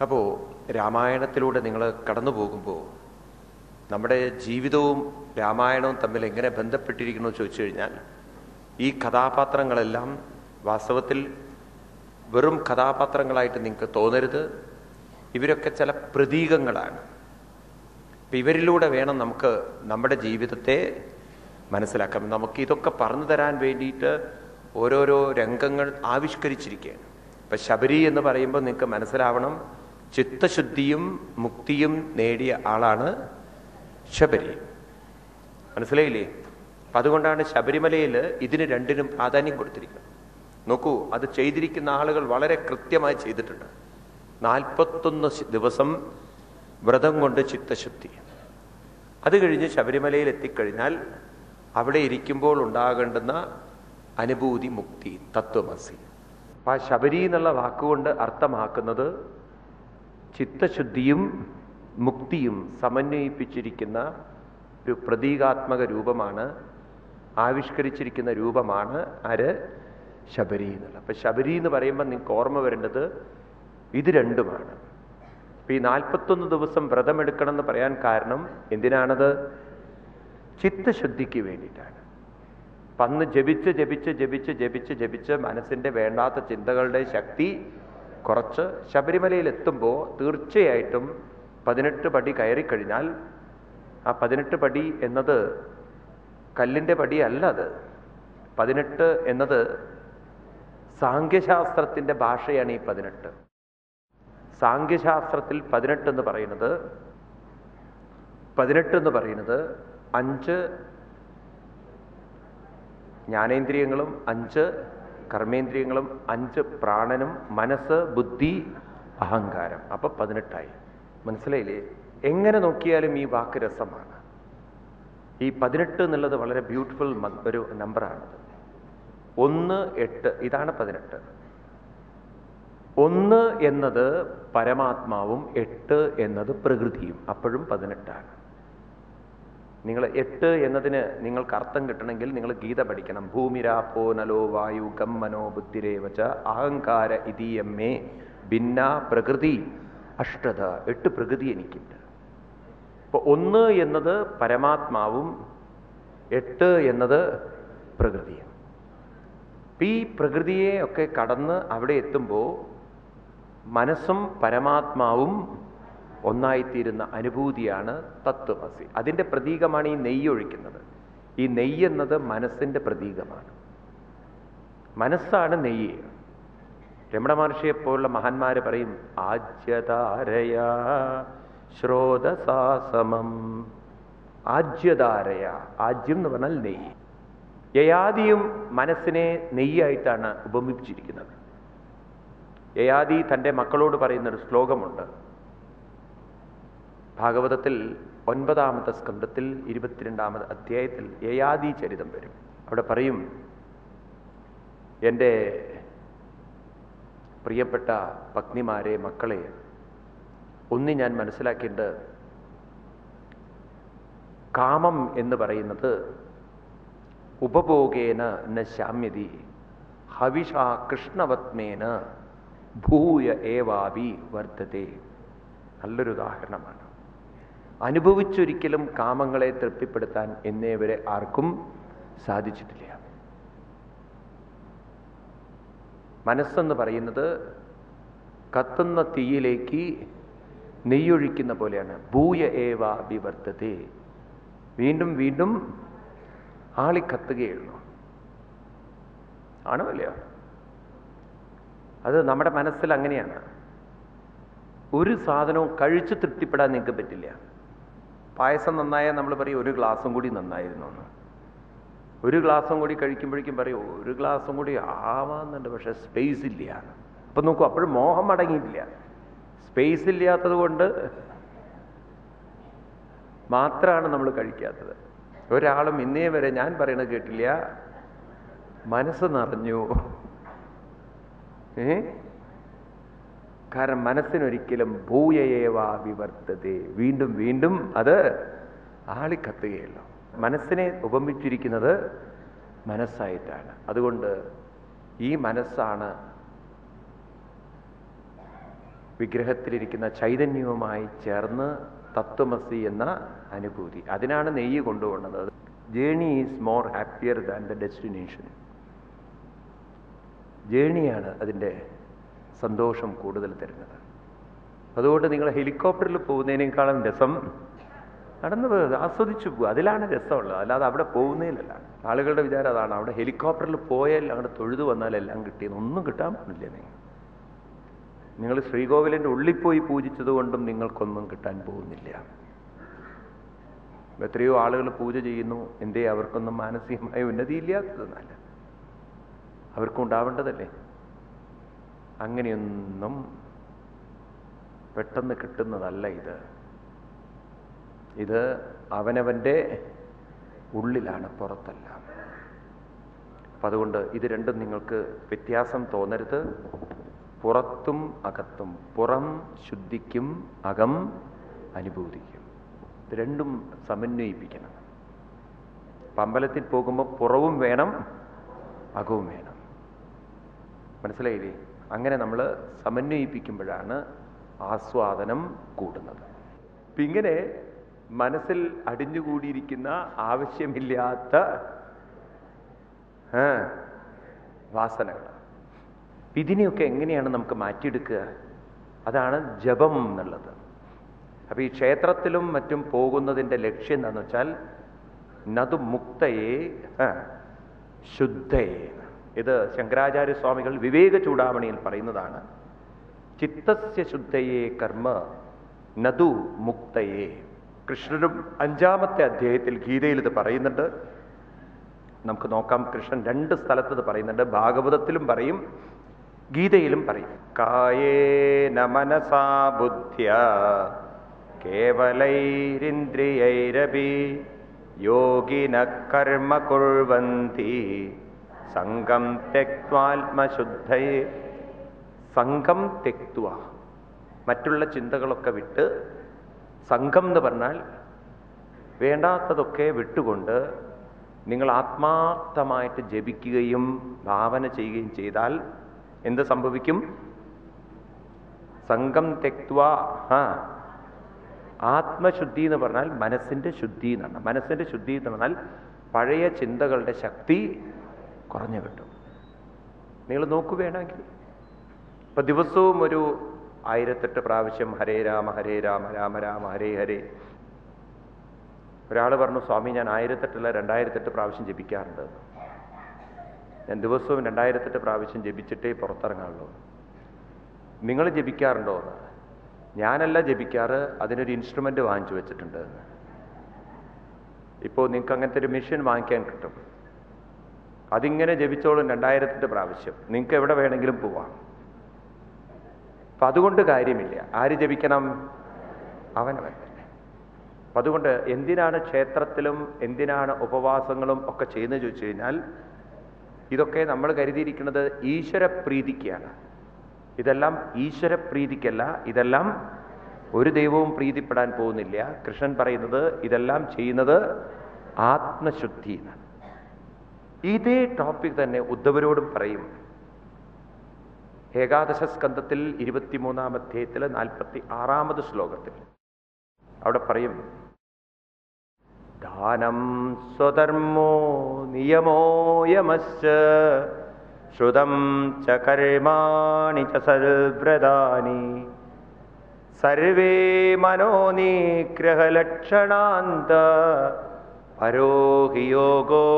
അപ്പോൾ രാമായണത്തിലൂടെ നിങ്ങൾ കടന്നു പോകുമ്പോൾ നമ്മുടെ ജീവിതവും രാമായണവും തമ്മിൽ എങ്ങനെ ബന്ധപ്പെട്ടിരിക്കണമെന്ന് ചോദിച്ചു കഴിഞ്ഞാൽ, ഈ കഥാപാത്രങ്ങളെല്ലാം വാസ്തവത്തിൽ വെറും കഥാപാത്രങ്ങളായിട്ട് നിങ്ങൾക്ക് തോന്നരുത്. ഇവരൊക്കെ ചില പ്രതീകങ്ങളാണ്. അപ്പം ഇവരിലൂടെ വേണം നമുക്ക് നമ്മുടെ ജീവിതത്തെ മനസ്സിലാക്കാം. നമുക്ക് ഇതൊക്കെ പറഞ്ഞു തരാൻ വേണ്ടിയിട്ട് ഓരോരോ രംഗങ്ങൾ ആവിഷ്കരിച്ചിരിക്കുകയാണ്. ഇപ്പം ശബരി എന്ന് പറയുമ്പോൾ നിങ്ങൾക്ക് മനസ്സിലാവണം, ചിത്തശുദ്ധിയും മുക്തിയും നേടിയ ആളാണ് ശബരി. മനസ്സിലായില്ലേ? അപ്പം അതുകൊണ്ടാണ് ശബരിമലയിൽ ഇതിന് രണ്ടിനും പ്രാധാന്യം കൊടുത്തിരിക്കുന്നത്. നോക്കൂ, അത് ചെയ്തിരിക്കുന്ന ആളുകൾ വളരെ കൃത്യമായി ചെയ്തിട്ടുണ്ട്. 41 ദിവസം വ്രതം കൊണ്ട് ചിത്തശുദ്ധി. അത് കഴിഞ്ഞ് ശബരിമലയിൽ എത്തിക്കഴിഞ്ഞാൽ അവിടെ ഇരിക്കുമ്പോൾ ഉണ്ടാകേണ്ടുന്ന അനുഭൂതി, മുക്തി, തത്വമസി. അപ്പം ആ ശബരി എന്നുള്ള വാക്കുകൊണ്ട് അർത്ഥമാക്കുന്നത് ചിത്തശുദ്ധിയും മുക്തിയും സമന്വയിപ്പിച്ചിരിക്കുന്ന ഒരു പ്രതീകാത്മക രൂപമാണ്, ആവിഷ്കരിച്ചിരിക്കുന്ന രൂപമാണ് ആര്? ശബരി എന്നുള്ള. അപ്പം ശബരി എന്ന് പറയുമ്പോൾ നിങ്ങൾക്ക് ഓർമ്മ വരേണ്ടത് ഇത് രണ്ടുമാണ്. ഇപ്പം ഈ 41 ദിവസം വ്രതമെടുക്കണം എന്ന് പറയാൻ കാരണം എന്തിനാണത്? ചിത്തശുദ്ധിക്ക് വേണ്ടിയിട്ടാണ്. അപ്പം അന്ന് ജപിച്ച് ജപിച്ച് ജപിച്ച് ജപിച്ച് ജപിച്ച് മനസ്സിൻ്റെ വേണ്ടാത്ത ചിന്തകളുടെ ശക്തി കുറച്ച് ശബരിമലയിൽ എത്തുമ്പോൾ തീർച്ചയായിട്ടും 18 പടി കയറിക്കഴിഞ്ഞാൽ, ആ 18 പടി എന്നത് കല്ലിൻ്റെ പടി അല്ല. അത് 18 എന്നത് സാങ്ഖ്യശാസ്ത്രത്തിൻ്റെ ഭാഷയാണ്. ഈ 18 സാങ്ഖ്യശാസ്ത്രത്തിൽ 18 എന്ന് പറയുന്നത് 5 ജ്ഞാനേന്ദ്രിയങ്ങളും 5 കർമ്മേന്ദ്രിയങ്ങളും 5 പ്രാണനും മനസ്സ്, ബുദ്ധി, അഹങ്കാരം. അപ്പൊ 18ആയി. മനസ്സിലായില്ലേ? എങ്ങനെ നോക്കിയാലും ഈ വാക്ക് രസമാണ്. ഈ 18 എന്നുള്ളത് വളരെ ബ്യൂട്ടിഫുൾ ഒരു നമ്പറാണത്. 1, 8 ഇതാണ് 18. 1 എന്നത് പരമാത്മാവും 8 എന്നത് പ്രകൃതിയും. അപ്പോഴും 18ആണ്. നിങ്ങൾ 8 എന്നതിന് നിങ്ങൾക്ക് അർത്ഥം കിട്ടണമെങ്കിൽ നിങ്ങൾ ഗീത പഠിക്കണം. ഭൂമിരാപോ നലോ വായു ഗം മനോ ബുദ്ധിരേവച അഹങ്കാര ഇതീയമ്മേ ഭിന്ന പ്രകൃതി അഷ്ടത. 8 പ്രകൃതി എനിക്കുണ്ട്. ഇപ്പോൾ 1 എന്നത് പരമാത്മാവും 8 എന്നത് പ്രകൃതിയും. ഈ പ്രകൃതിയെ ഒക്കെ കടന്ന് അവിടെ എത്തുമ്പോൾ മനസ്സും പരമാത്മാവും ഒന്നായിത്തീരുന്ന അനുഭൂതിയാണ് തത്വമസി. അതിൻ്റെ പ്രതീകമാണ് ഈ നെയ്യ് ഒഴിക്കുന്നത്. ഈ നെയ്യ് എന്നത് മനസ്സിൻ്റെ പ്രതീകമാണ്. മനസ്സാണ് നെയ്യ്. രമണ മഹർഷിയെ പോലുള്ള മഹാന്മാര് പറയും, ആജ്യധാരയ ശ്രോതസാസമം. ആജ്യധാരയ, ആജ്യം എന്ന് പറഞ്ഞാൽ നെയ്യ്. യയാദിയും മനസ്സിനെ നെയ്യായിട്ടാണ് ഉപമിപ്പിച്ചിരിക്കുന്നത്. യയാദി തൻ്റെ മക്കളോട് പറയുന്നൊരു ശ്ലോകമുണ്ട്. ഭാഗവതത്തിൽ 9-ാമത്തെ സ്കന്ധത്തിൽ 22-ാമത് അധ്യായത്തിൽ യയാദി ചരിതം വരും. അവിടെ പറയും, എൻ്റെ പ്രിയപ്പെട്ട പത്നിമാരെ, മക്കളെ, ഒന്ന് ഞാൻ മനസ്സിലാക്കേണ്ടത്, കാമം എന്ന് പറയുന്നത് ഉപഭോഗേന ന ശാമ്യതി ഹവിഷാ കൃഷ്ണവത്മേന ഭൂയ ഏവാവി വർദ്ധത്തെ. നല്ലൊരു ഉദാഹരണമാണ്. അനുഭവിച്ചൊരിക്കലും കാമങ്ങളെ തൃപ്തിപ്പെടുത്താൻ എന്നേവരെ ആർക്കും സാധിച്ചിട്ടില്ല. മനസ്സെന്ന് പറയുന്നത് കത്തുന്ന തീയിലേക്ക് നെയ്യൊഴിക്കുന്ന പോലെയാണ്. ഭൂയ ഏവ വിവർത്തത്തെ. വീണ്ടും വീണ്ടും ആളിക്കത്തുകയുള്ളൂ. ആണോ അല്ലയോ? അത് നമ്മുടെ മനസ്സിൽ അങ്ങനെയാണ്. ഒരു സാധനവും കഴിച്ച് തൃപ്തിപ്പെടാൻ നിങ്ങൾക്ക് പറ്റില്ല. പായസം നന്നായാൽ നമ്മൾ പറയും ഒരു ഗ്ലാസും കൂടി നന്നായിരുന്നു എന്ന്. ഒരു ഗ്ലാസും കൂടി കഴിക്കുമ്പോഴേക്കും പറയും ഒരു ഗ്ലാസും കൂടി ആവാന്നുണ്ട്, പക്ഷെ സ്പേസ് ഇല്ല. അപ്പം നോക്കൂ, അപ്പോഴും മോഹം അടങ്ങിയിട്ടില്ല. സ്പേസ് ഇല്ലാത്തത് കൊണ്ട് മാത്രമാണ് നമ്മൾ കഴിക്കാത്തത്. ഒരാളും ഇന്നേ വരെ ഞാൻ പറയണത് കേട്ടില്ല, മനസ്സ് നിറഞ്ഞു. കാരണം മനസ്സിനൊരിക്കലും ഭൂയയേവാ വിവർത്തതേ, വീണ്ടും വീണ്ടും അത് ആളിക്കത്തുകയുള്ളൂ. മനസ്സിനെ ഉപമിച്ചിരിക്കുന്നത് മനസ്സായിട്ടാണ്. അതുകൊണ്ട് ഈ മനസ്സാണ് വിഗ്രഹത്തിലിരിക്കുന്ന ചൈതന്യവുമായി ചേർന്ന് തത്വമസി എന്ന അനുഭൂതി. അതിനാണ് നെയ്യ് കൊണ്ടുപോകുന്നത്. Journey is more happier than the destination. ജേണിയാണ് അതിൻ്റെ സന്തോഷം കൂടുതൽ തരുന്നത്. അതുകൊണ്ട് നിങ്ങൾ ഹെലികോപ്റ്ററിൽ പോകുന്നതിനേക്കാളും രസം നടന്നു ആസ്വദിച്ചു പോകുക, അതിലാണ് രസമുള്ളത്, അല്ലാതെ അവിടെ പോകുന്നതിലല്ല. ആളുകളുടെ വിചാരം അതാണ്, അവിടെ ഹെലികോപ്റ്ററിൽ പോയാൽ അങ്ങോട്ട് തൊഴുതു വന്നാൽ എല്ലാം കിട്ടിയെന്ന്. ഒന്നും കിട്ടാൻ പോകുന്നില്ല. നിങ്ങൾ ശ്രീകോവിലിൻ്റെ ഉള്ളിൽ പോയി പൂജിച്ചത് കൊണ്ടും നിങ്ങൾക്കൊന്നും കിട്ടാൻ പോകുന്നില്ല. എത്രയോ ആളുകൾ പൂജ ചെയ്യുന്നു, എന്തേ അവർക്കൊന്നും മാനസികമായ ഉന്നതിയില്ലാത്തതെന്നല്ല, അവർക്കും ഉണ്ടാവേണ്ടതല്ലേ. അങ്ങനെയൊന്നും പെട്ടെന്ന് കിട്ടുന്നതല്ല ഇത്. ഇത് അവനവൻ്റെ ഉള്ളിലാണ്, പുറത്തല്ല. അപ്പം അതുകൊണ്ട് ഇത് രണ്ടും നിങ്ങൾക്ക് വ്യത്യാസം തോന്നരുത്. പുറത്തും അകത്തും, പുറം ശുദ്ധിക്കും അകം അനുഭൂതിക്കും, ഇത് രണ്ടും സമന്വയിപ്പിക്കണം. അമ്പലത്തിൽ പോകുമ്പോൾ പുറവും വേണം അകവും വേണം. മനസ്സിലായില്ലേ? അങ്ങനെ നമ്മൾ സമന്വയിപ്പിക്കുമ്പോഴാണ് ആസ്വാദനം കൂടുന്നത്. അപ്പം ഇങ്ങനെ മനസ്സിൽ അടിഞ്ഞുകൂടിയിരിക്കുന്ന ആവശ്യമില്ലാത്ത വാസനകൾ, ഇതിനെയൊക്കെ എങ്ങനെയാണ് നമുക്ക് മാറ്റിയെടുക്കുക? അതാണ് ജപം എന്നുള്ളത്. അപ്പം ഈ ക്ഷേത്രത്തിലും മറ്റും പോകുന്നതിൻ്റെ ലക്ഷ്യം എന്താണെന്ന് വെച്ചാൽ നതു മുക്തയെ ശുദ്ധയെ. ഇത് ശങ്കരാചാര്യ സ്വാമികൾ വിവേക ചൂടാമണിയിൽ പറയുന്നതാണ്. ചിത്തസ്യ ശുദ്ധയെ കർമ്മ നതു മുക്തയെ. കൃഷ്ണനും 5-ാമത്തെ അധ്യായത്തിൽ ഗീതയിൽ ഇത് പറയുന്നുണ്ട്. നമുക്ക് നോക്കാം. കൃഷ്ണൻ 2 സ്ഥലത്ത് ഇത് പറയുന്നുണ്ട്. ഭാഗവതത്തിലും പറയും, ഗീതയിലും പറയും. കായേന മനസാ ബുദ്ധ്യാ കേവലൈരിന്ദ്രിയൈരപി യോഗിനഃ കർമ്മ കുർവന്തി സംഗം ത്യക്ത്വാത്മശുദ്ധയേ. സംഘം തെക്തുവ, മറ്റുള്ള ചിന്തകളൊക്കെ വിട്ട്, സംഘം എന്ന് പറഞ്ഞാൽ വേണ്ടാത്തതൊക്കെ വിട്ടുകൊണ്ട് നിങ്ങൾ ആത്മാർത്ഥമായിട്ട് ജപിക്കുകയും ഭാവന ചെയ്യുകയും ചെയ്താൽ എന്ത് സംഭവിക്കും? സംഘം തെക്തുവ. ആത്മശുദ്ധി എന്ന് പറഞ്ഞാൽ മനസ്സിൻ്റെ ശുദ്ധി എന്നാണ്. മനസ്സിൻ്റെ ശുദ്ധി എന്ന് പറഞ്ഞാൽ പഴയ ചിന്തകളുടെ ശക്തി കുറഞ്ഞു കിട്ടും. നിങ്ങൾ നോക്കുകയാണെങ്കിൽ ഇപ്പം ദിവസവും ഒരു 1008 പ്രാവശ്യം ഹരേ രാമ ഹരേ രാമ രാമ രാമ ഹരേ ഹരേ. ഒരാൾ പറഞ്ഞു, സ്വാമി ഞാൻ 1008 2008 പ്രാവശ്യം ജപിക്കാറുണ്ട്. ഞാൻ ദിവസവും 2008 പ്രാവശ്യം ജപിച്ചിട്ടേ പുറത്തിറങ്ങാറുള്ളൂ. നിങ്ങൾ ജപിക്കാറുണ്ടോ? ഞാനല്ല ജപിക്കാറ്, അതിനൊരു ഇൻസ്ട്രുമെൻ്റ് വാങ്ങിച്ചു വെച്ചിട്ടുണ്ട്. ഇപ്പോൾ നിങ്ങൾക്ക് അങ്ങനത്തെ ഒരു മെഷീൻ വാങ്ങിക്കാൻ കിട്ടും. അതിങ്ങനെ ജപിച്ചോളും 2008 പ്രാവശ്യം. നിങ്ങൾക്ക് എവിടെ വേണമെങ്കിലും പോവാം. അപ്പം അതുകൊണ്ട് കാര്യമില്ല. ആര് ജപിക്കണം? അവനവൻ തന്നെ. അപ്പം അതുകൊണ്ട് എന്തിനാണ് ക്ഷേത്രത്തിലും എന്തിനാണ് ഉപവാസങ്ങളും ഒക്കെ ചെയ്യുന്നത് ചോദിച്ചു കഴിഞ്ഞാൽ, ഇതൊക്കെ നമ്മൾ കരുതിയിരിക്കുന്നത് ഈശ്വരപ്രീതിക്കാണ്. ഇതെല്ലാം ഈശ്വരപ്രീതിക്കല്ല, ഇതെല്ലാം ഒരു ദൈവവും പ്രീതിപ്പെടാൻ പോകുന്നില്ല. കൃഷ്ണൻ പറയുന്നത് ഇതെല്ലാം ചെയ്യുന്നത് ആത്മശുദ്ധി എന്നാണ്. ഇതേ ടോപ്പിക് തന്നെ ഉദ്ധവരോടും പറയും. ഏകാദശ സ്കന്ധത്തിൽ 23-ാം അധ്യായത്തിൽ 46-ാമത് ശ്ലോകത്തിൽ അവിടെ പറയും, ദാനം സ്വധർമ്മോ നിയമോ യമശ്ച ശ്രുതം ച കർമാണി ച സൽവ്രതാനി സർവേ മനോനിഗ്രഹലക്ഷണാന്ത പരോഹി യോഗോ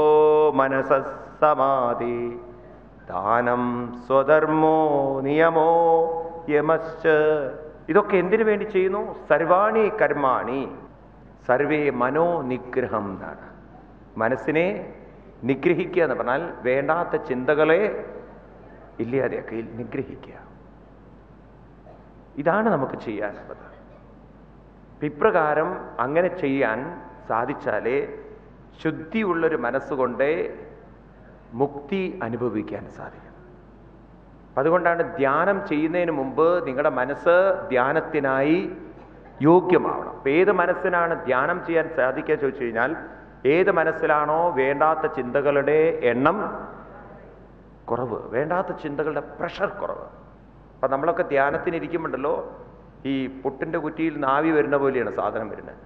മനസഃ സമാധി ദാനം സ്വധർമ്മോ നിയമോ യമശ്ച. ഇതൊക്കെ എന്തിനു വേണ്ടി ചെയ്യുന്നു? സർവാണി കർമാണി സർവേ മനോനിഗ്രഹം എന്നാണ്. മനസ്സിനെ നിഗ്രഹിക്കുക എന്ന് പറഞ്ഞാൽ വേണ്ടാത്ത ചിന്തകളെ ഇല്ലാതെയൊക്കെ നിഗ്രഹിക്കുക. ഇതാണ് നമുക്ക് ചെയ്യാനുള്ളത്. ഇപ്രകാരം അങ്ങനെ ചെയ്യാൻ സാധിച്ചാലേ ശുദ്ധിയുള്ളൊരു മനസ്സുകൊണ്ടേ മുക്തി അനുഭവിക്കാൻ സാധിക്കും. അതുകൊണ്ടാണ് ധ്യാനം ചെയ്യുന്നതിന് മുമ്പ് നിങ്ങളുടെ മനസ്സ് ധ്യാനത്തിനായി യോഗ്യമാവണം. അപ്പം ഏത് മനസ്സിനാണ് ധ്യാനം ചെയ്യാൻ സാധിക്കുക ചോദിച്ചു കഴിഞ്ഞാൽ, ഏത് മനസ്സിലാണോ വേണ്ടാത്ത ചിന്തകളുടെ എണ്ണം കുറവ്, വേണ്ടാത്ത ചിന്തകളുടെ പ്രഷർ കുറവ്, അപ്പം നമ്മളൊക്കെ ധ്യാനത്തിനിരിക്കുമ്പോണ്ടല്ലോ ഈ പുട്ടിൻ്റെ കുറ്റിയിൽ നാവി വരുന്ന പോലെയാണ് സാധനം വരുന്നത്.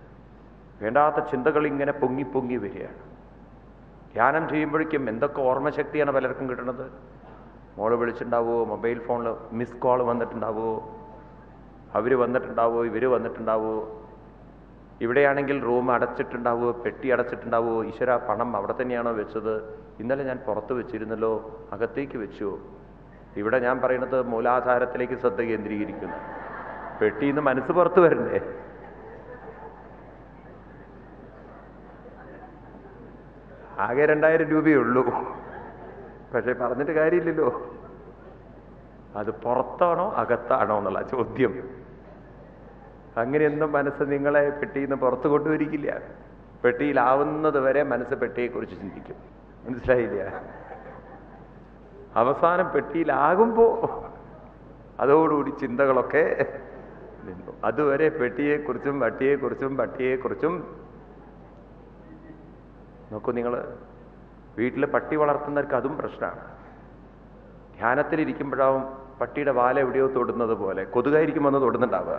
വേണ്ടാത്ത ചിന്തകൾ ഇങ്ങനെ പൊങ്ങി പൊങ്ങി വരികയാണ്. ധ്യാനം ചെയ്യുമ്പോഴേക്കും എന്തൊക്കെ ഓർമ്മശക്തിയാണ് പലർക്കും കിട്ടുന്നത്. മോള് വിളിച്ചിട്ടുണ്ടാവുമോ, മൊബൈൽ ഫോണിൽ മിസ് കോൾ വന്നിട്ടുണ്ടാവുമോ, അവർ വന്നിട്ടുണ്ടാവുമോ, ഇവർ വന്നിട്ടുണ്ടാവുമോ, ഇവിടെയാണെങ്കിൽ റൂം അടച്ചിട്ടുണ്ടാവുമോ, പെട്ടി അടച്ചിട്ടുണ്ടാവുമോ, ഈശ്വര പണം അവിടെ തന്നെയാണോ വെച്ചത്, ഇന്നലെ ഞാൻ പുറത്ത് വെച്ചിരുന്നല്ലോ, അകത്തേക്ക് വെച്ചോ. ഇവിടെ ഞാൻ പറയുന്നത് മൂലാധാരത്തിലേക്ക് ശ്രദ്ധ കേന്ദ്രീകരിക്കുന്നു. പെട്ടിയിൽ നിന്ന് മനസ്സ് പുറത്ത് വരണ്ടേ? ആകെ 2000 രൂപയേ ഉള്ളൂ. പക്ഷെ പറഞ്ഞിട്ട് കാര്യമില്ലല്ലോ. അത് പുറത്താണോ അകത്താണോ എന്നുള്ള ചോദ്യം. അങ്ങനെയൊന്നും മനസ്സ് നിങ്ങളെ പെട്ടിയിൽ നിന്ന് പുറത്ത് കൊണ്ടുവരിക്കില്ല. പെട്ടിയിലാവുന്നത് വരെ മനസ്സ് പെട്ടിയെക്കുറിച്ച് ചിന്തിക്കും. മനസ്സിലായില്ല? അവസാനം പെട്ടിയിലാകുമ്പോൾ അതോടുകൂടി ചിന്തകളൊക്കെ നിന്നു. അതുവരെ പെട്ടിയെക്കുറിച്ചും പട്ടിയെക്കുറിച്ചും നോക്കൂ. നിങ്ങൾ വീട്ടിൽ പട്ടി വളർത്തുന്നവർക്ക് അതും പ്രശ്നമാണ്. ധ്യാനത്തിലിരിക്കുമ്പോഴാവും പട്ടിയുടെ വാല എവിടെയോ തൊടുന്നത് പോലെ. കൊതുകായിരിക്കുമെന്ന് തൊടുന്നുണ്ടാവുക,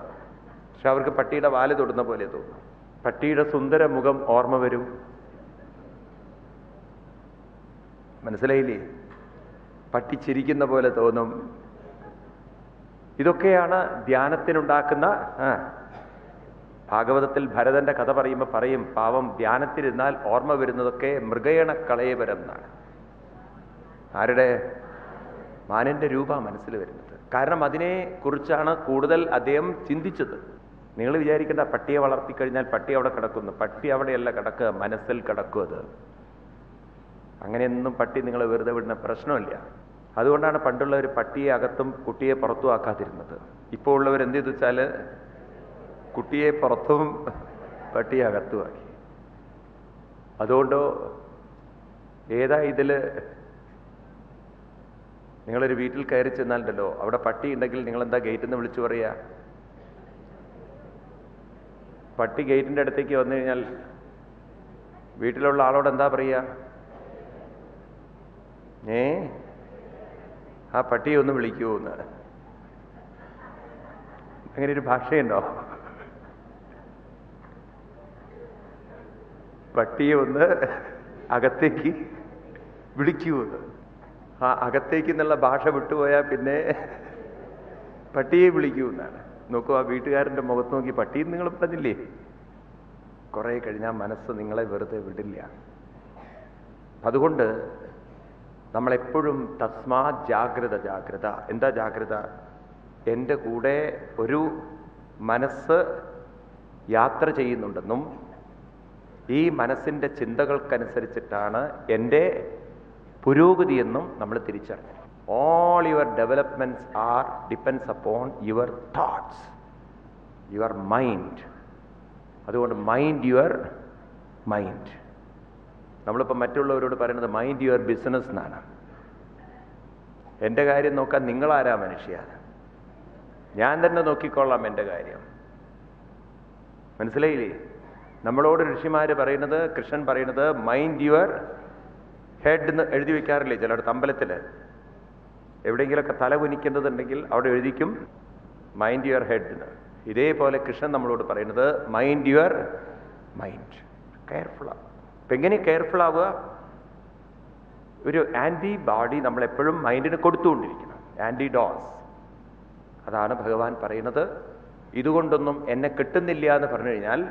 പക്ഷെ അവർക്ക് പട്ടിയുടെ വാല് തൊടുന്ന പോലെ തോന്നും. പട്ടിയുടെ സുന്ദര മുഖം ഓർമ്മ വരും. മനസ്സിലായില്ലേ? പട്ടി ചിരിക്കുന്ന പോലെ തോന്നും. ഇതൊക്കെയാണ് ധ്യാനത്തിനുണ്ടാക്കുന്ന. ഭാഗവതത്തിൽ ഭരതന്റെ കഥ പറയുമ്പോൾ പറയും, പാവം ധ്യാനത്തിരുന്നാൽ ഓർമ്മ വരുന്നതൊക്കെ മൃഗയണ കളയപരം എന്നാണ്. ആരുടെ? മാനന്റെ രൂപ മനസ്സിൽ വരുന്നത്. കാരണം അതിനെ കുറിച്ചാണ് കൂടുതൽ അദ്ദേഹം ചിന്തിച്ചത്. നിങ്ങൾ വിചാരിക്കേണ്ട പട്ടിയെ വളർത്തിക്കഴിഞ്ഞാൽ പട്ടി അവിടെ കിടക്കുന്നു. പട്ടി അവിടെയല്ല കിടക്കുക, മനസ്സിൽ കിടക്കും. അത് അങ്ങനെയൊന്നും പട്ടി നിങ്ങൾ വെറുതെ വിടുന്ന പ്രശ്നമില്ല. അതുകൊണ്ടാണ് പണ്ടുള്ളവർ പട്ടിയെ അകത്തും കുട്ടിയെ പുറത്തും ആക്കാതിരുന്നത്. ഇപ്പോൾ ഉള്ളവർ എന്ത് ചെയ്തു വെച്ചാൽ കുട്ടിയെ പുറത്തും പട്ടിയെ അകത്തുമാക്കി. അതുകൊണ്ടോ ഏതാ ഇതില്? നിങ്ങളൊരു വീട്ടിൽ കയറി ചെന്നാലുണ്ടല്ലോ, അവിടെ പട്ടി ഉണ്ടെങ്കിൽ നിങ്ങളെന്താ ഗേറ്റിൽ നിന്ന് വിളിച്ചു പറയുക? പട്ടി ഗേറ്റിൻ്റെ അടുത്തേക്ക് വന്നു കഴിഞ്ഞാൽ വീട്ടിലുള്ള ആളോട് എന്താ പറയുക? ആ പട്ടിയെ ഒന്ന് വിളിക്കൂ എന്ന്. അങ്ങനെ ഒരു ഭാഷയുണ്ടോ? പട്ടിയെ ഒന്ന് അകത്തേക്ക് വിളിക്കൂ എന്ന്. ആ അകത്തേക്ക് എന്നുള്ള ഭാഷ വിട്ടുപോയാൽ പിന്നെ പട്ടിയെ വിളിക്കൂ എന്നാണ്. നോക്കൂ, ആ വീട്ടുകാരൻ്റെ മുഖത്ത് നോക്കി പട്ടിയും നിങ്ങൾ പറഞ്ഞില്ലേ? കുറെ കഴിഞ്ഞാൽ മനസ്സ് നിങ്ങളെ വെറുതെ വിടില്ല. അതുകൊണ്ട് നമ്മളെപ്പോഴും തസ്മാ ജാഗ്രത. എന്താ ജാഗ്രത? എൻ്റെ കൂടെ ഒരു മനസ്സ് യാത്ര ചെയ്യുന്നുണ്ടെന്നും ഈ മനസ്സിൻ്റെ ചിന്തകൾക്കനുസരിച്ചിട്ടാണ് എൻ്റെ പുരോഗതിയെന്നും നമ്മൾ തിരിച്ചറിഞ്ഞു. All your developments are depends upon your thoughts, your mind. അതുകൊണ്ട് മൈൻഡ് യുവർ മൈൻഡ്. നമ്മളിപ്പോൾ മറ്റുള്ളവരോട് പറയുന്നത് മൈൻഡ് യുവർ ബിസിനസ് എന്നാണ്. എൻ്റെ കാര്യം നോക്കാൻ നിങ്ങളാരാ മനുഷ്യ? ഞാൻ തന്നെ നോക്കിക്കൊള്ളാം എൻ്റെ കാര്യം. മനസ്സിലായില്ലേ? നമ്മളോട് ഋഷിമാർ പറയുന്നത്, കൃഷ്ണൻ പറയുന്നത് മൈൻഡ് യുവർ ഹെഡ് എന്ന് എഴുതി വെക്കാറില്ലേ ചിലയിടത്ത്? അമ്പലത്തിൽ എവിടെയെങ്കിലുമൊക്കെ തല കുനിക്കേണ്ടതുണ്ടെങ്കിൽ അവിടെ എഴുതിക്കും മൈൻഡ് യുവർ ഹെഡ് എന്ന്. ഇതേപോലെ കൃഷ്ണൻ നമ്മളോട് പറയുന്നത് മൈൻഡ് യുവർ മൈൻഡ്. കെയർഫുള്ളാണ്. അപ്പം എങ്ങനെ കെയർഫുൾ ആവുക? ഒരു ആൻറ്റിബോഡി നമ്മളെപ്പോഴും മൈൻഡിന് കൊടുത്തുകൊണ്ടിരിക്കണം, ആൻറ്റിഡോസ്. അതാണ് ഭഗവാൻ പറയുന്നത്. ഇതുകൊണ്ടൊന്നും എന്നെ കിട്ടുന്നില്ല എന്ന് പറഞ്ഞു കഴിഞ്ഞാൽ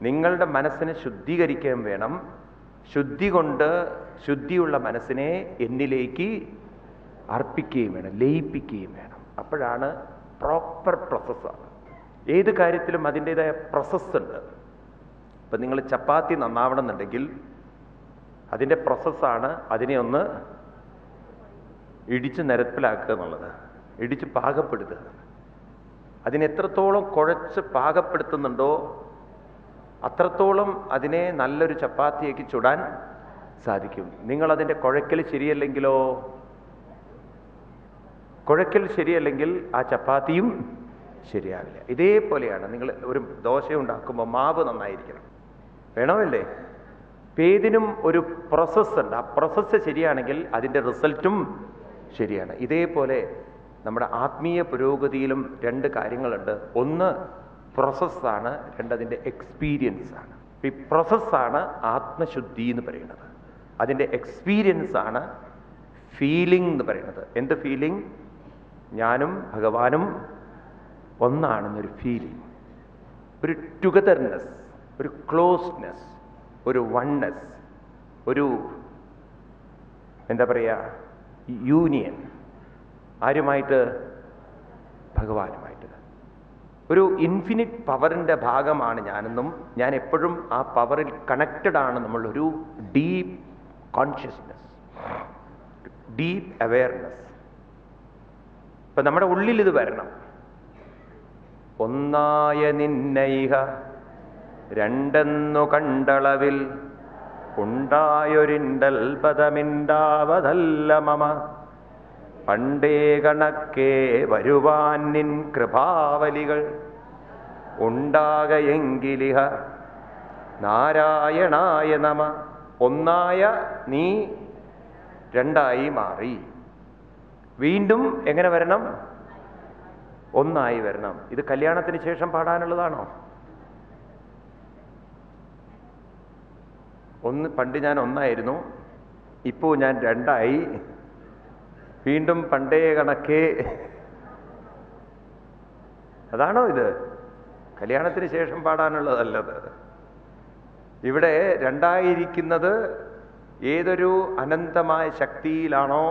നിങ്ങളുടെ മനസ്സിനെ ശുദ്ധീകരിക്കാൻ വേണം. ശുദ്ധി കൊണ്ട് ശുദ്ധിയുള്ള മനസ്സിനെ എന്നിലേക്ക് അർപ്പിക്കുകയും വേണം, ലയിപ്പിക്കുകയും വേണം. അപ്പോഴാണ് പ്രോപ്പർ പ്രോസസ്സാണ്. ഏത് കാര്യത്തിലും അതിൻ്റെതായ പ്രോസസ്സ് ഉണ്ട്. ഇപ്പം നിങ്ങൾ ചപ്പാത്തി നന്നാവണം എന്നുണ്ടെങ്കിൽ അതിൻ്റെ പ്രോസസ്സാണ് അതിനെ ഒന്ന് ഇടിച്ച് നിരപ്പിലാക്കുക എന്നുള്ളത്, ഇടിച്ച് പാകപ്പെടുത്തുക. അതിനെത്രത്തോളം കുഴച്ച് പാകപ്പെടുത്തുന്നുണ്ടോ അത്രത്തോളം അതിനെ നല്ലൊരു ചപ്പാത്തിയേക്ക് ചുടാൻ സാധിക്കും. നിങ്ങളതിൻ്റെ കുഴക്കൽ ശരിയല്ലെങ്കിലോ, കുഴക്കൽ ശരിയല്ലെങ്കിൽ ആ ചപ്പാത്തിയും ശരിയാവില്ല. ഇതേപോലെയാണ് നിങ്ങൾ ഒരു ദോശ ഉണ്ടാക്കുമ്പോൾ മാവ് നന്നായിരിക്കണം, വേണമല്ലേ? ഏതിനും ഒരു പ്രോസസ്സ് ഉണ്ട്. ആ പ്രോസസ്സ് ശരിയാണെങ്കിൽ അതിൻ്റെ റിസൾട്ടും ശരിയാണ്. ഇതേപോലെ നമ്മുടെ ആത്മീയ പുരോഗതിയിലും രണ്ട് കാര്യങ്ങളുണ്ട്. ഒന്ന് പ്രോസസ്സാണ്, രണ്ടതിൻ്റെ എക്സ്പീരിയൻസ് ആണ്. ഈ പ്രോസസ്സാണ് ആത്മശുദ്ധി എന്ന് പറയുന്നത്. അതിൻ്റെ എക്സ്പീരിയൻസ് ആണ് ഫീലിംഗ് എന്ന് പറയുന്നത്. എന്ത് ഫീലിംഗ്? ഞാനും ഭഗവാനും ഒന്നാണെന്നൊരു ഫീലിംഗ്, ഒരു ടുഗദർനെസ്, ഒരു ക്ലോസ്നെസ്, ഒരു വൺനെസ്, ഒരു എന്താ പറയുക, യൂണിയൻ. ആരുമായിട്ട്? ഭഗവാനുമായിട്ട്. ഒരു ഇൻഫിനിറ്റ് പവറിൻ്റെ ഭാഗമാണ് ഞാനെന്നും ഞാൻ എപ്പോഴും ആ പവറിൽ കണക്റ്റഡ് ആണ് നമ്മളൊരു ഡീപ്പ് കോൺഷ്യസ്നെസ്, ഡീപ്പ് അവെയർനെസ്. ഇപ്പം നമ്മുടെ ഉള്ളിൽ ഇത് വരണം. ഒന്നായ നിന്നൈഹ രണ്ടെന്നു കണ്ടളവിൽ ഉണ്ടായൊരിണ്ടൽപദമിണ്ടാവതല്ല മമ പണ്ടേ കണക്കേ വരുവാൻ നിൻ കൃപാവലികൾ ഉണ്ടാകയെങ്കിലിഹ നാരായണായ നമ. ഒന്നായ നീ രണ്ടായി മാറി. വീണ്ടും എങ്ങനെ വരണം? ഒന്നായി വരണം. ഇത് കല്യാണത്തിന് ശേഷം പാടാനുള്ളതാണോ? പണ്ട് ഞാൻ ഒന്നായിരുന്നു, ഇപ്പോൾ ഞാൻ രണ്ടായി, വീണ്ടും പണ്ടേ കണക്കേ. അതാണോ ഇത്? കല്യാണത്തിന് ശേഷം പാടാനുള്ളതല്ലത്. ഇവിടെ രണ്ടായിരിക്കുന്നത് ഏതൊരു അനന്തമായ ശക്തിയിലാണോ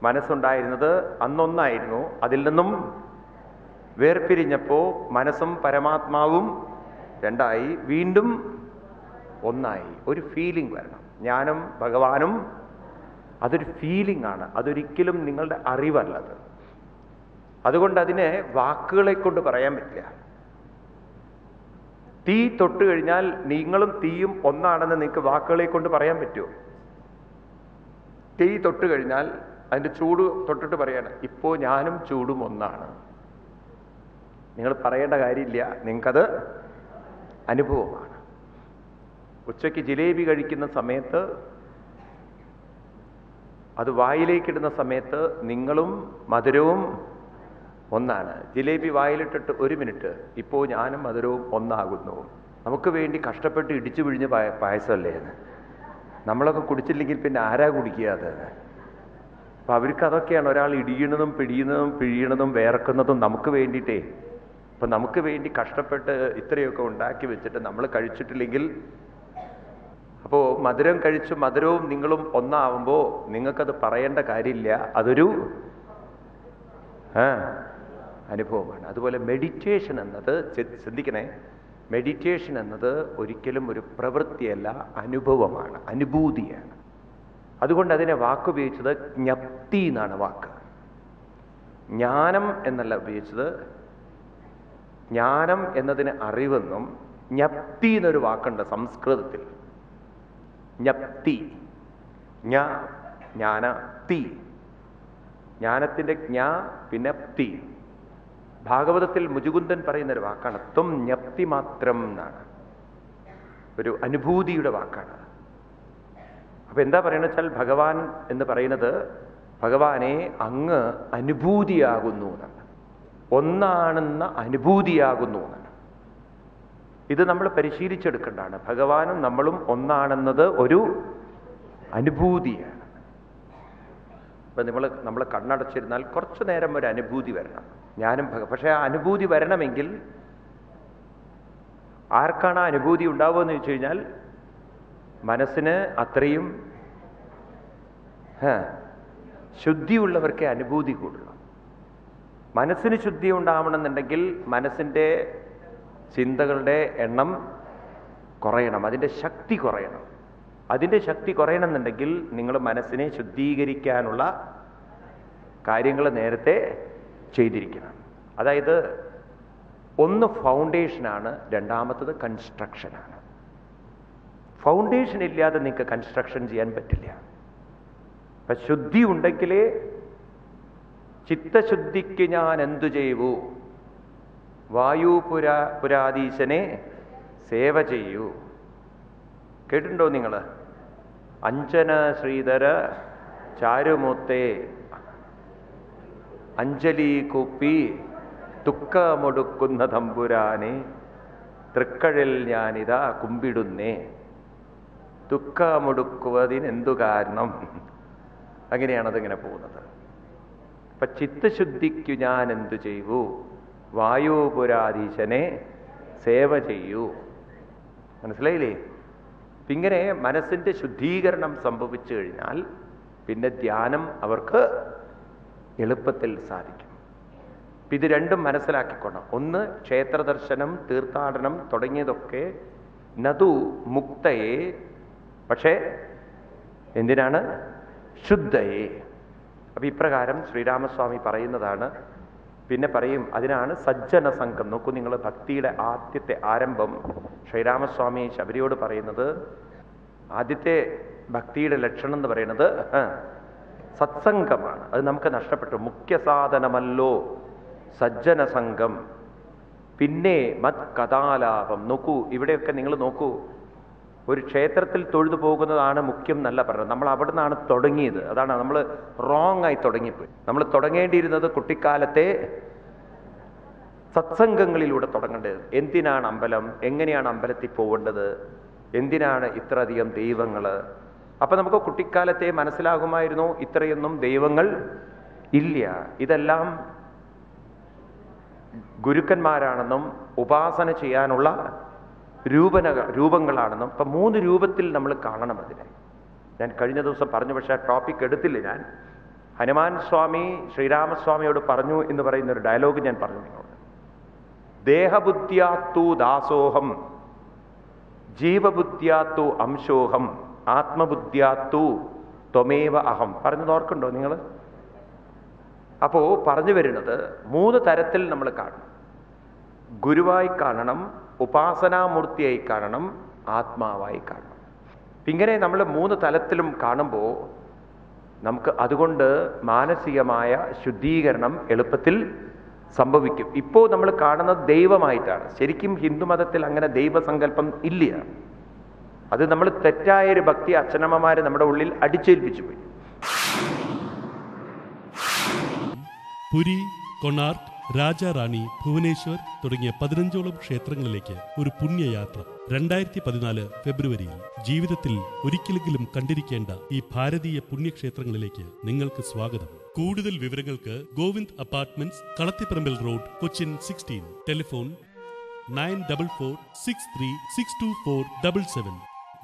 മനസ്സുണ്ടായിരുന്നത്, അന്നൊന്നായിരുന്നു. അതിൽ നിന്നും വേർപിരിഞ്ഞപ്പോൾ മനസ്സും പരമാത്മാവും രണ്ടായി, വീണ്ടും ഒന്നായി. ഒരു ഫീലിംഗ് വരണം. ഞാനും ഭഗവാനും അതൊരു ഫീലിംഗ് ആണ്, അതൊരിക്കലും നിങ്ങളുടെ അറിവല്ലത്. അതുകൊണ്ട് അതിനെ വാക്കുകളെ കൊണ്ട് പറയാൻ പറ്റില്ല. തീ തൊട്ട് കഴിഞ്ഞാൽ നിങ്ങളും തീയും ഒന്നാണെന്ന് നിങ്ങൾക്ക് വാക്കുകളെ കൊണ്ട് പറയാൻ പറ്റുമോ? തീ തൊട്ട് കഴിഞ്ഞാൽ അതിൻ്റെ ചൂട് തൊട്ടിട്ട് പറയാണ്, ഇപ്പോൾ ഞാനും ചൂടും ഒന്നാണ്. നിങ്ങൾ പറയേണ്ട കാര്യമില്ല, നിങ്ങൾക്കത് അനുഭവമാണ്. ഉച്ചയ്ക്ക് ജിലേബി കഴിക്കുന്ന സമയത്ത്, അത് വായിലേക്കിടുന്ന സമയത്ത് നിങ്ങളും മധുരവും ഒന്നാണ്. ജിലേബി വായിലിട്ടിട്ട് 1 മിനിറ്റ്, ഇപ്പോൾ ഞാനും മധുരവും ഒന്നാകുന്നു. നമുക്ക് വേണ്ടി കഷ്ടപ്പെട്ട് ഇടിച്ചു പിഴിഞ്ഞ് പായസമല്ലേ എന്ന്. നമ്മളൊക്കെ കുടിച്ചില്ലെങ്കിൽ പിന്നെ ആരാ കുടിക്കുക അത്? അപ്പം അവർക്ക് അതൊക്കെയാണ്. ഒരാൾ ഇടിയണതും പിഴിയണതും വേർക്കുന്നതും നമുക്ക് വേണ്ടിയിട്ടേ. അപ്പം നമുക്ക് വേണ്ടി കഷ്ടപ്പെട്ട് ഇത്രയൊക്കെ ഉണ്ടാക്കി വെച്ചിട്ട് നമ്മൾ കഴിച്ചിട്ടില്ലെങ്കിൽ, അപ്പോൾ മധുരം കഴിച്ച് മധുരവും നിങ്ങളും ഒന്നാവുമ്പോൾ നിങ്ങൾക്കത് പറയേണ്ട കാര്യമില്ല, അതൊരു അനുഭവമാണ്. അതുപോലെ മെഡിറ്റേഷൻ എന്നത്, ശ്രദ്ധിക്കണേ, മെഡിറ്റേഷൻ എന്നത് ഒരിക്കലും ഒരു പ്രവൃത്തിയല്ല, അനുഭവമാണ്, അനുഭൂതിയാണ്. അതുകൊണ്ട് അതിനെ വാക്കുപയോഗിച്ചത് ജ്ഞപ്തി എന്നാണ് വാക്ക്. ജ്ഞാനം എന്നല്ല ഉപയോഗിച്ചത്. ജ്ഞാനം എന്നതിന് അറിവെന്നും, ജ്ഞപ്തി എന്നൊരു വാക്കുണ്ട് സംസ്കൃതത്തിൽ. ജ്ഞപ്തി, ജ്ഞാന, തി, ജ്ഞാനത്തിൻ്റെ ജ്ഞാ, പിന്നെ പ്തി. ഭാഗവതത്തിൽ മുചുകുന്ദൻ പറയുന്നൊരു വാക്കാണ് ത്വം ജ്ഞപ്തി മാത്രം എന്നാണ്. ഒരു അനുഭൂതിയുടെ വാക്കാണ്. അപ്പൊ എന്താ പറയുന്നത് വെച്ചാൽ, ഭഗവാൻ എന്ന് പറയുന്നത് ഭഗവാനെ അങ്ങ് അനുഭൂതിയാകുന്നു എന്നാണ്. ഒന്നാണെന്ന അനുഭൂതിയാകുന്നു എന്നാണ്. ഇത് നമ്മൾ പരിശീലിച്ചെടുക്കേണ്ടതാണ്. ഭഗവാനും നമ്മളും ഒന്നാണെന്നത് ഒരു അനുഭൂതിയാണ്. ഇപ്പം നമ്മൾ കണ്ണടച്ചിരുന്നാൽ കുറച്ചു നേരം ഒരു അനുഭൂതി വരണം. ഞാനും പക്ഷേ ആ അനുഭൂതി വരണമെങ്കിൽ ആർക്കാണ് ആ അനുഭൂതി ഉണ്ടാവുകയെന്ന് ചോദിച്ചു കഴിഞ്ഞാൽ, മനസ്സിന് അത്രയും ശുദ്ധിയുള്ളവർക്കേ അനുഭൂതി കൂടുള്ളൂ. മനസ്സിന് ശുദ്ധി ഉണ്ടാവണമെന്നുണ്ടെങ്കിൽ മനസ്സിൻ്റെ ചിന്തകളുടെ എണ്ണം കുറയണം, അതിൻ്റെ ശക്തി കുറയണം. അതിൻ്റെ ശക്തി കുറയണമെന്നുണ്ടെങ്കിൽ നിങ്ങൾ മനസ്സിനെ ശുദ്ധീകരിക്കാനുള്ള കാര്യങ്ങൾ നേരത്തെ ചെയ്തിരിക്കണം. അതായത് ഒന്ന് ഫൗണ്ടേഷനാണ്, രണ്ടാമത്തത് കൺസ്ട്രക്ഷനാണ്. ഫൗണ്ടേഷൻ ഇല്ലാതെ നിങ്ങൾക്ക് കൺസ്ട്രക്ഷൻ ചെയ്യാൻ പറ്റില്ല. അപ്പം ശുദ്ധി ഉണ്ടെങ്കിലേ, ചിത്തശുദ്ധിക്ക് ഞാൻ എന്തു ചെയ്യൂ, പുരാധീശനെ സേവ ചെയ്യൂ. കേട്ടിട്ടുണ്ടോ നിങ്ങൾ? അഞ്ജന ശ്രീധര ചാരുമൂർത്തേ അഞ്ജലി കൂപ്പി ദുഃഖമൊടുക്കുന്ന തമ്പുരാനെ തൃക്കഴിൽ ഞാനിതാ കുമ്പിടുന്നേ, ദുഃഖമൊടുക്കുവതിനെന്തു കാരണം. അങ്ങനെയാണതിങ്ങനെ പോകുന്നത്. അപ്പൊ ചിത്തശുദ്ധിക്കു ഞാൻ എന്തു ചെയ്യൂ, വായുപുരാധീശനെ സേവ ചെയ്യൂ. മനസ്സിലായില്ലേ? ഇങ്ങനെ മനസ്സിന്റെ ശുദ്ധീകരണം സംഭവിച്ചു കഴിഞ്ഞാൽ പിന്നെ ധ്യാനം അവർക്ക് എളുപ്പത്തിൽ സാധിക്കും. ഇത് രണ്ടും മനസ്സിലാക്കിക്കൊള്ളണം. ഒന്ന്, ക്ഷേത്രദർശനം, തീർത്ഥാടനം തുടങ്ങിയതൊക്കെ നതു മുക്തയെ, പക്ഷേ എന്തിനാണ്? ശുദ്ധയെ. അപ്പൊ ഇപ്രകാരം ശ്രീരാമസ്വാമി പറയുന്നതാണ്. പിന്നെ പറയും, അതിനാണ് സജ്ജന സംഘം. നോക്കൂ നിങ്ങൾ, ഭക്തിയുടെ ആദ്യത്തെ ആരംഭം ശ്രീരാമസ്വാമി ശബരിയോട് പറയുന്നത്, ആദ്യത്തെ ഭക്തിയുടെ ലക്ഷണം എന്ന് പറയുന്നത് സത്സംഗമാണ്. അത് നമുക്ക് നഷ്ടപ്പെട്ടു. മുഖ്യ സാധനമല്ലോ സജ്ജന സംഘം. പിന്നെ മത് കഥാലാപം. നോക്കൂ, ഇവിടെയൊക്കെ നിങ്ങൾ നോക്കൂ, ഒരു ക്ഷേത്രത്തിൽ തൊഴുതു പോകുന്നതാണ് മുഖ്യം എന്നല്ല പറഞ്ഞത്. നമ്മൾ അവിടെ നിന്നാണ് തുടങ്ങിയത്. അതാണ് നമ്മൾ റോങ് ആയി തുടങ്ങിപ്പോയി. നമ്മൾ തുടങ്ങേണ്ടിയിരുന്നത് കുട്ടിക്കാലത്തെ സത്സംഗങ്ങളിലൂടെ തുടങ്ങേണ്ടത്. എന്തിനാണ് അമ്പലം, എങ്ങനെയാണ് അമ്പലത്തിൽ പോകേണ്ടത്, എന്തിനാണ് ഇത്രയധികം ദൈവങ്ങൾ. അപ്പൊ നമുക്ക് കുട്ടിക്കാലത്തെ മനസ്സിലാകുമായിരുന്നു ഇത്രയൊന്നും ദൈവങ്ങൾ ഇല്ല, ഇതെല്ലാം ഗുരുക്കന്മാരാണെന്നും ഉപാസന ചെയ്യാനുള്ള രൂപങ്ങളാണെന്നും. ഇപ്പം 3 രൂപത്തിൽ നമ്മൾ കാണണം അതിനെ. ഞാൻ കഴിഞ്ഞ ദിവസം പറഞ്ഞു, പക്ഷേ ആ ടോപ്പിക് എടുത്തില്ല ഞാൻ. ഹനുമാൻ സ്വാമി ശ്രീരാമസ്വാമിയോട് പറഞ്ഞു എന്ന് പറയുന്ന ഒരു ഡയലോഗ് ഞാൻ പറഞ്ഞു നിങ്ങളോട്. ദേഹബുദ്ധ്യാത്തു ദാസോഹം, ജീവബുദ്ധ്യാത്തു അംശോഹം, ആത്മബുദ്ധ്യാത്തു ത്വമേവ അഹം. പറഞ്ഞത് ഓർക്കുണ്ടോ നിങ്ങൾ? അപ്പോ പറഞ്ഞു വരുന്നത് 3 തരത്തിൽ നമ്മൾ കാണണം. ഗുരുവായി കാണണം, ഉപാസനാമൂർത്തിയായി കാണണം, ആത്മാവായി കാണണം. ഇങ്ങനെ നമ്മൾ 3 തലത്തിലും കാണുമ്പോൾ നമുക്ക് അതുകൊണ്ട് മാനസികമായ ശുദ്ധീകരണം എളുപ്പത്തിൽ സംഭവിക്കും. ഇപ്പോൾ നമ്മൾ കാണുന്നത് ദൈവമായിട്ടാണ്. ശരിക്കും ഹിന്ദുമതത്തിൽ അങ്ങനെ ദൈവസങ്കല്പം ഇല്ല. അത് നമ്മൾ തെറ്റായൊരു ഭക്തി അച്ഛനമ്മമാര് നമ്മുടെ ഉള്ളിൽ അടിച്ചേൽപ്പിച്ചു പോയി. പുരി, കൊണാർക്ക്, രാജാറാണി, ഭുവനേശ്വർ തുടങ്ങിയ 15ഓളം ക്ഷേത്രങ്ങളിലേക്ക് ഒരു പുണ്യയാത്ര 2014 ഫെബ്രുവരിയിൽ. ജീവിതത്തിൽ ഒരിക്കലെങ്കിലും കണ്ടിരിക്കേണ്ട ഈ ഭാരതീയ പുണ്യക്ഷേത്രങ്ങളിലേക്ക് നിങ്ങൾക്ക് സ്വാഗതം. കൂടുതൽ വിവരങ്ങൾക്ക് Govind apartments, Kalathiparambil road, Cochin 16. Telephone 9446362477,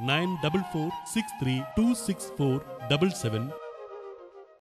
9446326477.